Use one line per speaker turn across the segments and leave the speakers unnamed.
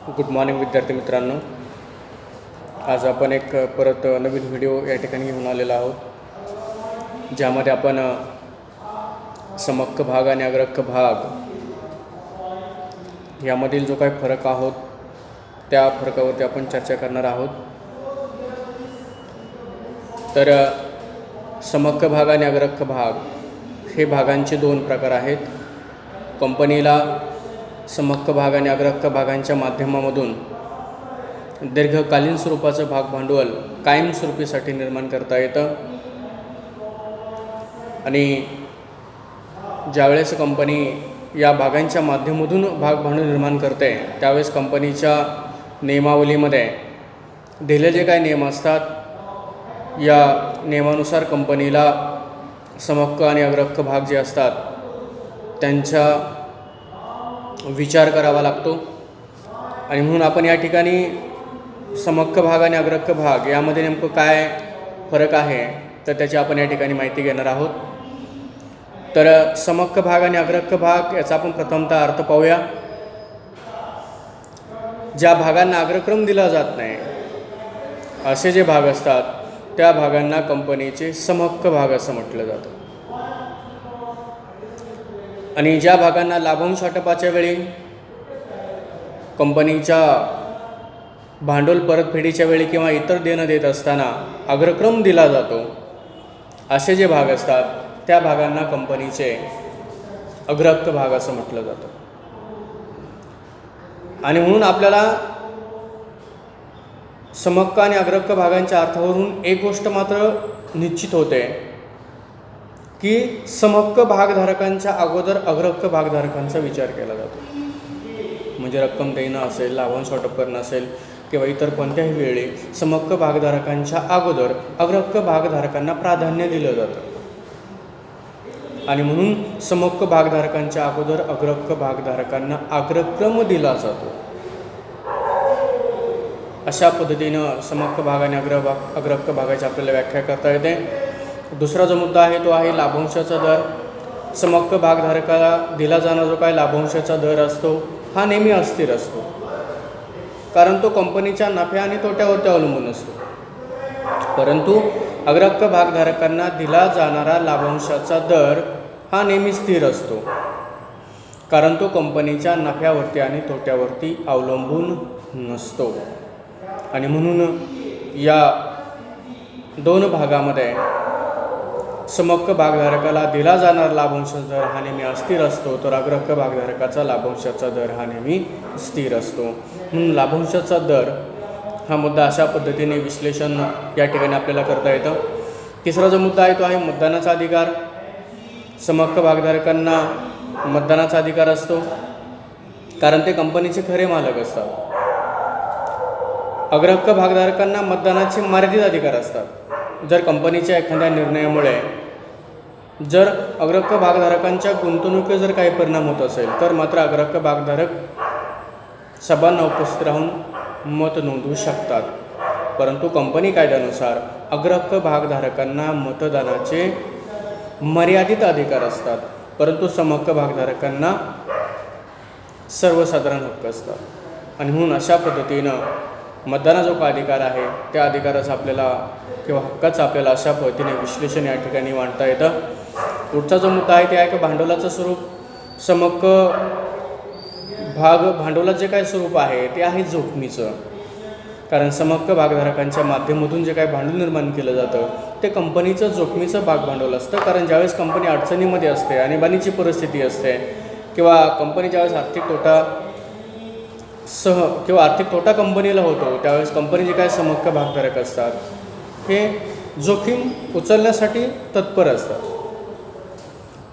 Good morning विद्यार्थी मित्रांनो. आज आपण एक परत नवीन व्हिडिओ या ठिकाणी घेऊन आलेला आहोत, ज्यामध्ये आपण समक्क भाग आणि अग्रक्क भाग यामधील जो काही फरक आहोत त्या फरकावरती आपण चर्चा करणार आहोत. तर समक्क भाग आणि अग्रक्क भाग हे भागांचे दोन प्रकार आहेत. कंपनीला समक्क भाग आणि अग्रक्क भागांच्या माध्यमामधून दीर्घकालीन स्वरूपाचं भाग भांडवल कायमस्वरूपीसाठी निर्माण करता येतं. आणि ज्यावेळेस कंपनी या भागांच्या माध्यमातून भाग भांडवल निर्माण करते त्यावेळेस कंपनीच्या नियमावलीमध्ये दिलेले जे काही नियम असतात या नियमानुसार कंपनीला समक्क आणि अग्रक्क भाग जे असतात त्यांचा विचार करावा लागतो. आणि म्हणून आपण या ठिकाणी समक्क भाग आणि अग्रक्क भाग यामध्ये नेमकं काय फरक आहे तर त्याची आपण या ठिकाणी माहिती घेणार आहोत. तर समक्क भाग आणि अग्रक्क भाग याचा आपण प्रथमतः अर्थ पाहूया. ज्या भागांना अग्रक्रम दिला जात नाही असे जे भाग असतात त्या भागांना कंपनीचे समक्क भाग असं म्हटलं जातं. आणि ज्या भागांना लाभांश वाटपाच्या वेळी कंपनीच्या भांडवल परतफेडीच्या वेळी किंवा इतर देणं देत असताना अग्रक्रम दिला जातो असे जे भाग असतात त्या भागांना कंपनीचे अग्रक्क भाग असं म्हटलं जातं. आणि म्हणून आपल्याला समक्क आणि अग्रक्क भागांच्या अर्थावरून एक गोष्ट मात्र निश्चित होते की समक्क भागधारकांच्या अगोदर अग्रक्क भागधारकांचा विचार केला जातो. म्हणजे रक्कम देणं असेल, लाभांश वाटप करणं असेल किंवा इतर कोणत्याही वेळी समक्क भागधारकांच्या अगोदर अग्रक्क भागधारकांना प्राधान्य दिलं जातं. आणि म्हणून समक्क भागधारकांच्या अगोदर अग्रक्क भागधारकांना अग्रक्रम दिला जातो. अशा पद्धतीनं समक्क भाग आणि अग्रक्क भागाची आपल्याला व्याख्या करता येते. दुसरा जो मुद्दा आहे तो आहे लाभांशाचा दर. समक्क भागधारकाला दिला जाणारा जो काही लाभांशाचा दर असतो हा नेहमी अस्थिर असतो, कारण तो कंपनीच्या नफ्या आणि तोट्यावरती अवलंबून असतो. परंतु अग्रक्क भागधारकांना दिला जाणारा लाभांशाचा दर हा नेहमी स्थिर असतो, कारण तो कंपनीच्या नफ्यावरती आणि तोट्यावरती अवलंबून नसतो. आणि म्हणून या दोन भागामध्ये समक्क भागधारकाला दिला जाणारा लाभांशाचा दर हा नेहमी अस्थिर असतो, तर अग्रक्क भागधारकाचा लाभांशाचा दर हा नेहमी स्थिर असतो. म्हणून लाभांशाचा दर हा मुद्दा अशा पद्धतीने विश्लेषण या ठिकाणी आपल्याला करता येतं. तिसरा जो मुद्दा आहे तो आहे मतदानाचा अधिकार. समक्क भागधारकांना मतदानाचा अधिकार असतो, कारण ते कंपनीचे खरे मालक असतात. अग्रक्क भागधारकांना मतदानाचे मर्यादित अधिकार असतात. जर कंपनीच्या एखाद्या निर्णयामुळे जर अग्रक्क भागधारकांच्या गुंतवणुकीवर जर काही परिणाम होत असेल तर मात्र अग्रक्क भागधारक सभांना उपस्थित राहून मत नोंदवू शकतात. परंतु कंपनी कायद्यानुसार अग्रक्क भागधारकांना मतदानाचे मर्यादित अधिकार असतात, परंतु समक्क भागधारकांना सर्वसाधारण हक्क असतात. आणि म्हणून अशा पद्धतीनं मतदानाचा जो काय अधिकार आहे त्या अधिकाराचा आपल्याला किंवा हक्काचं आपल्याला अशा पद्धतीने विश्लेषण या ठिकाणी मांडता येतं. पुढचा जो मुद्दा आहे ते आहे की भांडवलाचं स्वरूप. समक्क भांडवलाचं जे काही स्वरूप आहे ते आहे जोखमीचं, कारण समक्क भागधारकांच्या माध्यमातून जे काही भांडवल निर्माण केलं जातं ते कंपनीचं जोखमीचं भाग भांडवल असतं. कारण ज्यावेळेस कंपनी अडचणीमध्ये असते, आणीबाणीची परिस्थिती असते किंवा कंपनी ज्यावेळेस आर्थिक तोटा कंपनीला होतो त्यावेळेस कंपनी जे काही समक्क भागधारक असतात हे जोखीम उचलण्यासाठी तत्पर असतात.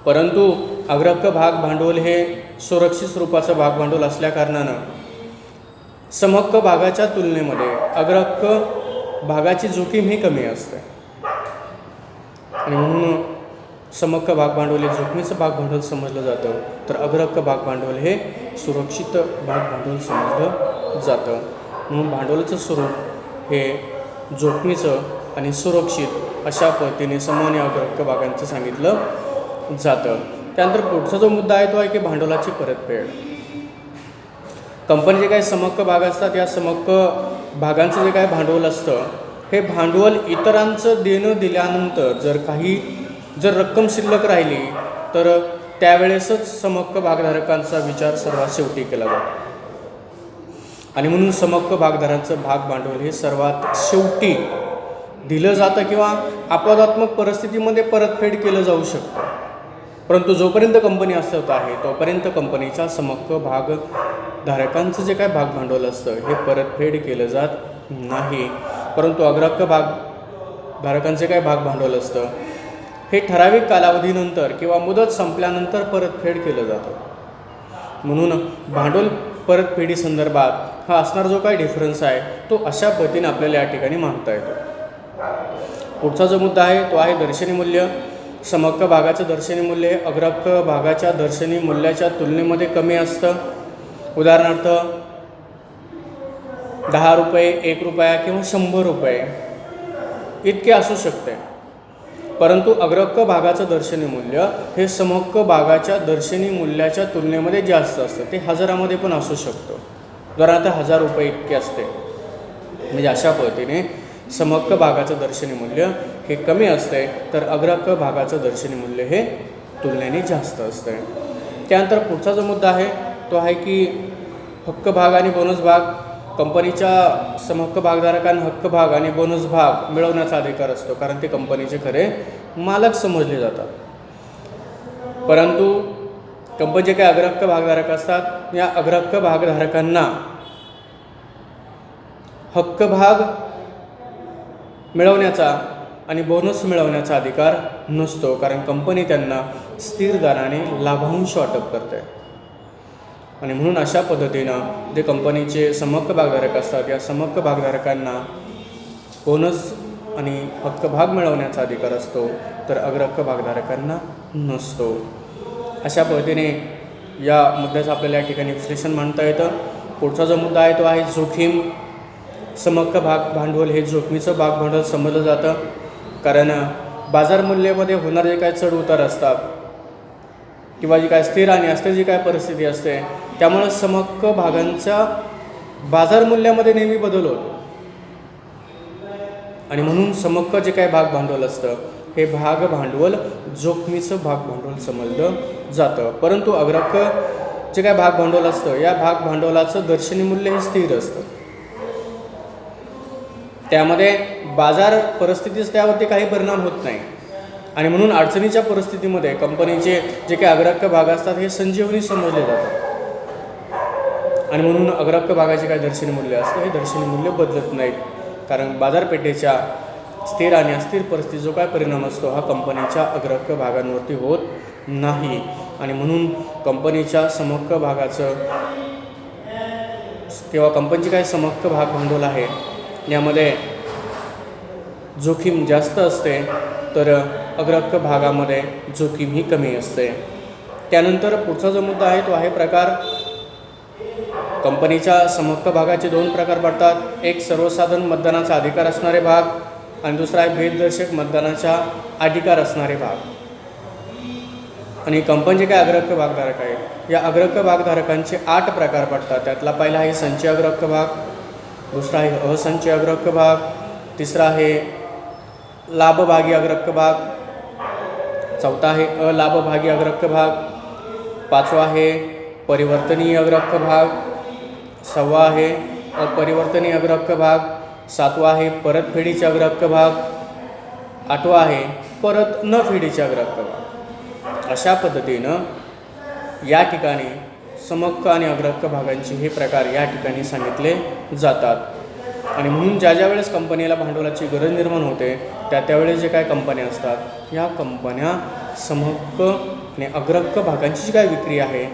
परंतु अग्रक्क भाग भांडवल हे सुरक्षित स्वरूपाचं भाग भांडवल असल्याकारणानं समक्क भागाच्या तुलनेमध्ये अग्रक्क भागाची जोखीम ही कमी असते. आणि म्हणून समक्क भाग भांडवल हे जोखमीचं भाग भांडवल समजलं जातं, तर अग्रक्क भाग भांडवल हे सुरक्षित भाग भांडवल समजलं जातं. म्हणून भांडवलाचं स्वरूप हे जोखमीचं आणि सुरक्षित अशा पद्धतीने सम आणि अग्रक्क भागांचं सांगितलं जातं. त्यानंतर पुढचा जो मुद्दा आहे तो आहे की भांडवलाची परतफेड. कंपनीचे काही समहक्क भाग असतात, या समहक्क भागांचं जे काही भांडवल असतं हे भांडवल इतरांचं देणं दिल्यानंतर जर रक्कम शिल्लक राहिली तर त्यावेळेसच समहक्क भागधारकांचा विचार सर्वात शेवटी केला जातो. आणि म्हणून समहक्क भागधारकांचं भाग भांडवल हे सर्वात शेवटी दिलं जातं किंवा अपवादात्मक परिस्थितीमध्ये परतफेड केलं जाऊ शकतं. परंतु जोपर्यंत कंपनी अस्तित्वात आहे तोपर्यंत कंपनीच्या समहक्क भागधारकांचं जे काय भाग भांडवल असतं हे परतफेड केलं जात नाही. परंतु अग्रहक्क भागधारकांचे काय भाग भांडवल असतं हे ठराविक कालावधीनंतर किंवा मुदत संपल्यानंतर परतफेड केलं जातं. म्हणून भांडवल परतफेडी संदर्भात हा असणार जो काही डिफरन्स आहे तो अशा पद्धतीने आपल्याला या ठिकाणी मांडता येतो. पुढचा जो मुद्दा आहे तो आहे दर्शनी मूल्य. समहक्क भागाचं दर्शनी मूल्य हे अग्रहक्क भागाच्या दर्शनी मूल्याच्या तुलनेमध्ये कमी असतं. उदाहरणार्थ 10 रुपये, 1 रुपया किंवा 100 रुपये इतके असू शकते. परंतु अग्रहक्क भागाचं दर्शनी मूल्य हे समहक्क भागाच्या दर्शनी मूल्याच्या तुलनेमध्ये जास्त असतं. ते हजारामध्ये पण असू शकतं. उदाहरणार्थ 1000 रुपये इतके असते. म्हणजे अशा पद्धतीने समहक्क भागाचं दर्शनी मूल्य हे कमी असते तर अग्रहक्क भागाचं दर्शनी मूल्य हे तुलनेने जास्त असते. त्यानंतर पुढचा जो मुद्दा आहे तो आहे की हक्क भाग आणि बोनस भाग. कंपनीच्या समहक्क भागधारकांना हक्क भाग आणि बोनस भाग मिळवण्याचा अधिकार असतो कारण ते कंपनीचे खरे मालक समजले जातात. परंतु कंपनीचे काही अग्रहक्क भागधारक असतात, या अग्रहक्क भागधारकांना हक्क भाग मिळवण्याचा आणि बोनस मिळवण्याचा अधिकार नसतो कारण कंपनी त्यांना स्थिर दराने लाभांश वाटप करते. आणि म्हणून अशा पद्धतीनं जे कंपनीचे समहक्क भागधारक असतात या समहक्क भागधारकांना बोनस आणि हक्क भाग मिळवण्याचा अधिकार असतो तर अग्रहक्क भागधारकांना नसतो. अशा पद्धतीने या मुद्द्याचं आपल्याला या ठिकाणी विश्लेषण मांडता येतं. पुढचा जो मुद्दा आहे तो आहे जोखीम. समहक्क भाग भांडवल हे जोखमीचं भाग भांडवल समजलं जातं कारण बाजार मूल्यामध्ये होणारे जे काय चढ उतार असतात किंवा जी काय स्थिर आणि अस्थिर जी काय परिस्थिती असते त्यामुळे समहक्क भागांच्या बाजार मूल्यामध्ये नेहमी बदल होतो. आणि म्हणून समहक्क जे काय भाग भांडवल असतं हे भाग भांडवल जोखमीचं भाग भांडवल समजलं जातं. परंतु अग्रहक्क जे काय भाग भांडवल असतं या भाग भांडवलाचं दर्शनी मूल्य हे स्थिर असतं. त्यामध्ये बाजार परिस्थितीच त्यावरती काही परिणाम होत नाही. आणि म्हणून अडचणीच्या परिस्थितीमध्ये कंपनीचे जे काही अग्रहक्क भाग असतात हे संजीवनी समजले जातात. आणि म्हणून अग्रहक्क भागाचे काही दर्शनी मूल्य असतं हे दर्शनी मूल्य बदलत नाहीत कारण बाजारपेठेच्या स्थिर आणि अस्थिर परिस्थितीत जो काय परिणाम असतो हा कंपनीच्या अग्रहक्क भागांवरती होत नाही. आणि म्हणून कंपनीच्या समहक्क भागाचं किंवा कंपनीचे काही समहक्क भाग भांडवल आहे यामध्ये जोखीम जास्त असते तर अग्रहक्क भागामध्ये जोखीम ही कमी असते. त्यानंतर पुढचा जो मुद्दा आहे तो आहे प्रकार. कंपनीच्या समहक्क भागाचे 2 प्रकार पडतात. एक सर्वसाधारण मतदानाचा अधिकार असणारे भाग आणि दुसरा आहे भेददर्शक मतदानाचा अधिकार असणारे भाग. आणि कंपनीचे काय अग्रहक्क भागधारक आहेत या अग्रहक्क भागधारकांचे 8 प्रकार पडतात. त्यातला पहिला आहे संचय अग्रहक्क भाग, दुसरा आहे असंचय अग्रहक्क भाग, तिसरा आहे लाभभागी अग्रहक्क भाग, चौथा आहे अलाभभागी अग्रहक्क भाग, पाचवा आहे परिवर्तनीय अग्रहक्क भाग, सहावा आहे अपरिवर्तनीय अग्रहक्क भाग, सातवा आहे परतफेडीचे अग्रहक्क भाग, आठवा आहे परत न फेडीचे अग्रहक्क भाग. अशा पद्धतीनं या ठिकाणी समहक्क आणि अग्रहक्क भागांचे हे प्रकार या ठिकाणी सांगितले जातात. आणि म्हणून ज्या वेळेस कंपनीला भांडवलाची गरज निर्माण होते त्यावेळेस जे काय कंपन्या असतात या कंपन्या समहक्क आणि अग्रहक्क भागांची जी काय विक्री आहे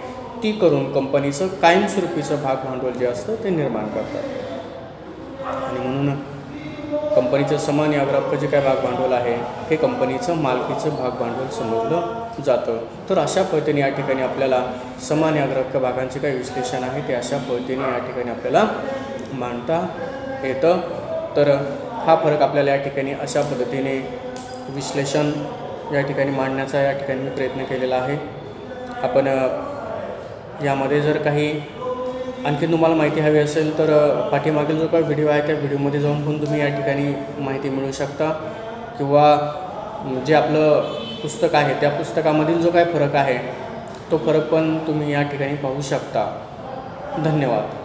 ती करून कंपनीचं कायमस्वरूपीचं भाग भांडवल जे असतं ते निर्माण करतात. आणि म्हणून कंपनीचं समान आणि अग्रहक्क जे काय भाग भांडवल आहे हे कंपनीचं मालकीचं भाग भांडवल समजलं जातं. तर अशा पद्धतीने या ठिकाणी आपल्याला समान आणि अग्रहक्क भागांचे काही विश्लेषण आहे ते अशा पद्धतीने या ठिकाणी आपल्याला मांडता येतं. तर हा फरक आपल्याला या ठिकाणी अशा पद्धतीने विश्लेषण या ठिकाणी मांडण्याचा या ठिकाणी मी प्रयत्न केलेला आहे. आपण यामध्ये जर काही आणखी तुम्हाला माहिती हवी असेल तर पाठीमागील जो काही व्हिडिओ आहे त्या व्हिडिओमध्ये जाऊन पण तुम्ही या ठिकाणी माहिती मिळवू शकता, किंवा जे आपलं पुस्तक आहे त्या पुस्तकामधील जो काही फरक आहे तो फरक पण तुम्ही या ठिकाणी पाहू शकता. धन्यवाद.